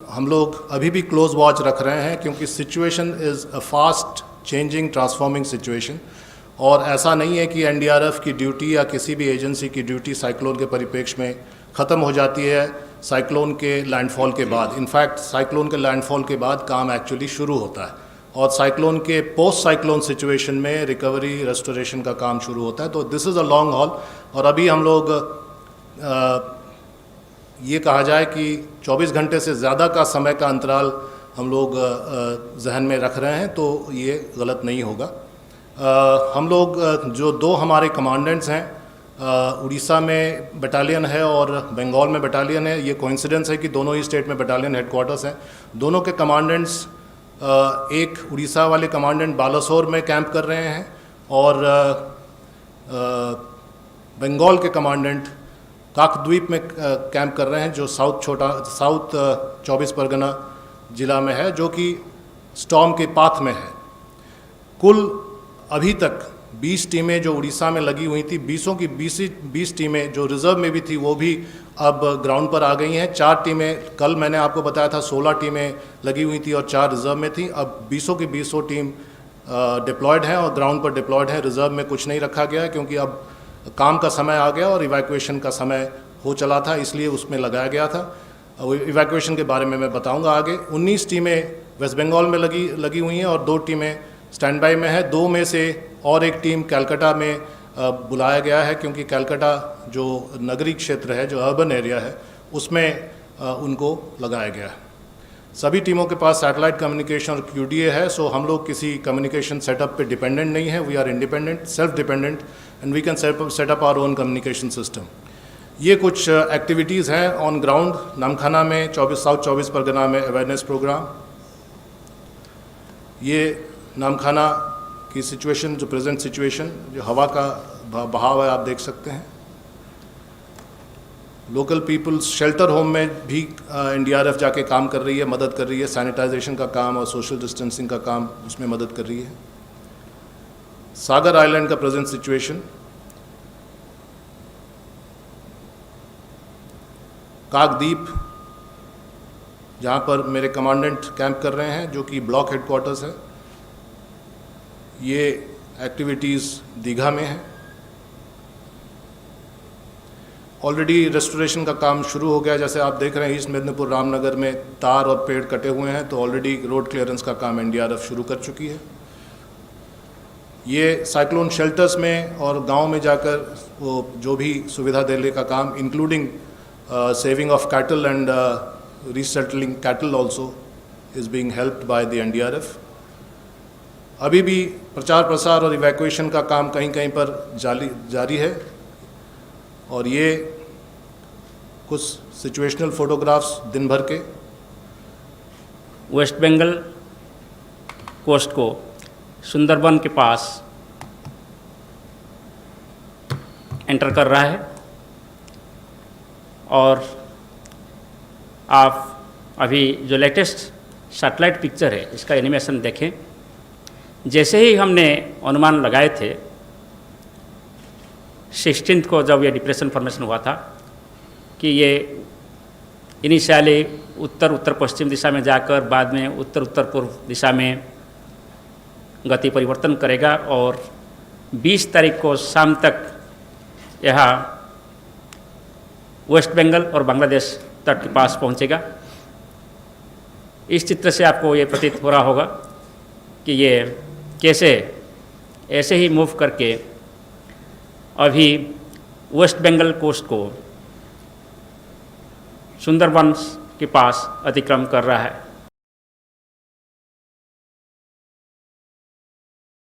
हम लोग अभी भी क्लोज वॉच रख रहे हैं क्योंकि situation is a fast changing transforming situation. और ऐसा नहीं है कि एनडीआरएफ की ड्यूटी या किसी भी एजेंसी की ड्यूटी साइक्लोन के परिप्रेक्ष्य में ख़त्म हो जाती है साइक्लोन के लैंडफॉल के बाद। इनफैक्ट साइक्लोन के लैंडफॉल के बाद काम एक्चुअली शुरू होता है और साइक्लोन के पोस्ट साइक्लोन सिचुएशन में रिकवरी रेस्टोरेशन का काम शुरू होता है। तो this is a long haul और अभी हम लोग ये कहा जाए कि 24 घंटे से ज़्यादा का समय का अंतराल हम लोग जहन में रख रहे हैं, तो ये गलत नहीं होगा। हम लोग जो दो हमारे कमांडेंट्स हैं, उड़ीसा में बटालियन है और बंगाल में बटालियन है। ये कोइंसिडेंस है कि दोनों ही स्टेट में बटालियन हेडक्वार्टर्स हैं। दोनों के कमांडेंट्स, एक उड़ीसा वाले कमांडेंट बालासोर में कैंप कर रहे हैं और बंगाल के कमांडेंट काकद्वीप में कैंप कर रहे हैं, जो साउथ 24 परगना ज़िला में है, जो कि स्टॉर्म के पाथ में है। कुल अभी तक 20 टीमें जो उड़ीसा में लगी हुई थी, 20 टीमें जो रिज़र्व में भी थी वो भी अब ग्राउंड पर आ गई हैं। 4 टीमें, कल मैंने आपको बताया था 16 टीमें लगी हुई थी और 4 रिज़र्व में थी। अब 20 टीम डिप्लॉयड हैं और ग्राउंड पर डिप्लॉयड है। रिज़र्व में कुछ नहीं रखा गया है क्योंकि अब काम का समय आ गया और इवैक्यूएशन का समय हो चला था, इसलिए उसमें लगाया गया था। इवैक्यूएशन के बारे में मैं बताऊंगा आगे। 19 टीमें वेस्ट बंगाल में लगी हुई हैं और 2 टीमें स्टैंड बाई में है। 2 में से और एक टीम कलकत्ता में बुलाया गया है क्योंकि कलकत्ता जो नगरीय क्षेत्र है, जो अर्बन एरिया है, उसमें उनको लगाया गया है। सभी टीमों के पास सैटेलाइट कम्युनिकेशन और QDA है, सो हम लोग किसी कम्युनिकेशन सेटअप पे डिपेंडेंट नहीं है। We are independent, self dependent and we can set up our own communication system. ये कुछ एक्टिविटीज़ हैं ऑन ग्राउंड। नामखाना में साउथ 24 परगना में अवेयरनेस प्रोग्राम। ये नामखाना की सिचुएशन, जो प्रेजेंट सिचुएशन, जो हवा का बहाव है, आप देख सकते हैं। लोकल पीपल्स शेल्टर होम में भी NDRF जाके काम कर रही है, मदद कर रही है। सैनिटाइजेशन का काम और सोशल डिस्टेंसिंग का काम उसमें मदद कर रही है। सागर आइलैंड का प्रेजेंट सिचुएशन, काकद्वीप जहाँ पर मेरे कमांडेंट कैंप कर रहे हैं, जो कि ब्लॉक हेडक्वार्टर्स है। ये एक्टिविटीज़ दीघा में है। ऑलरेडी रेस्टोरेशन का काम शुरू हो गया, जैसे आप देख रहे हैं ईस्ट मेदिनीपुर रामनगर में तार और पेड़ कटे हुए हैं, तो ऑलरेडी रोड क्लियरेंस का काम NDRF शुरू कर चुकी है। ये साइक्लोन शेल्टर्स में और गांव में जाकर वो जो भी सुविधा देने का काम, including saving of cattle and resettling cattle also is being helped by the NDRF। अभी भी प्रचार प्रसार और इवैक्यूएशन का काम कहीं कहीं पर जारी है। और ये कुछ सिचुएशनल फोटोग्राफ्स दिन भर के। वेस्ट बंगाल कोस्ट को सुंदरबन के पास एंटर कर रहा है और आप अभी जो लेटेस्ट सैटेलाइट पिक्चर है, इसका एनिमेशन देखें। जैसे ही हमने अनुमान लगाए थे 16 को, जब ये डिप्रेशन फॉर्मेशन हुआ था, कि ये इनिशियली उत्तर पश्चिम दिशा में जाकर बाद में उत्तर पूर्व दिशा में गति परिवर्तन करेगा और 20 तारीख को शाम तक यहाँ वेस्ट बंगाल और बांग्लादेश तट के पास पहुँचेगा। इस चित्र से आपको ये प्रतीत हो रहा होगा कि ये कैसे ऐसे ही मूव करके अभी वेस्ट बंगाल कोस्ट को सुंदरबन के पास अतिक्रमण कर रहा है।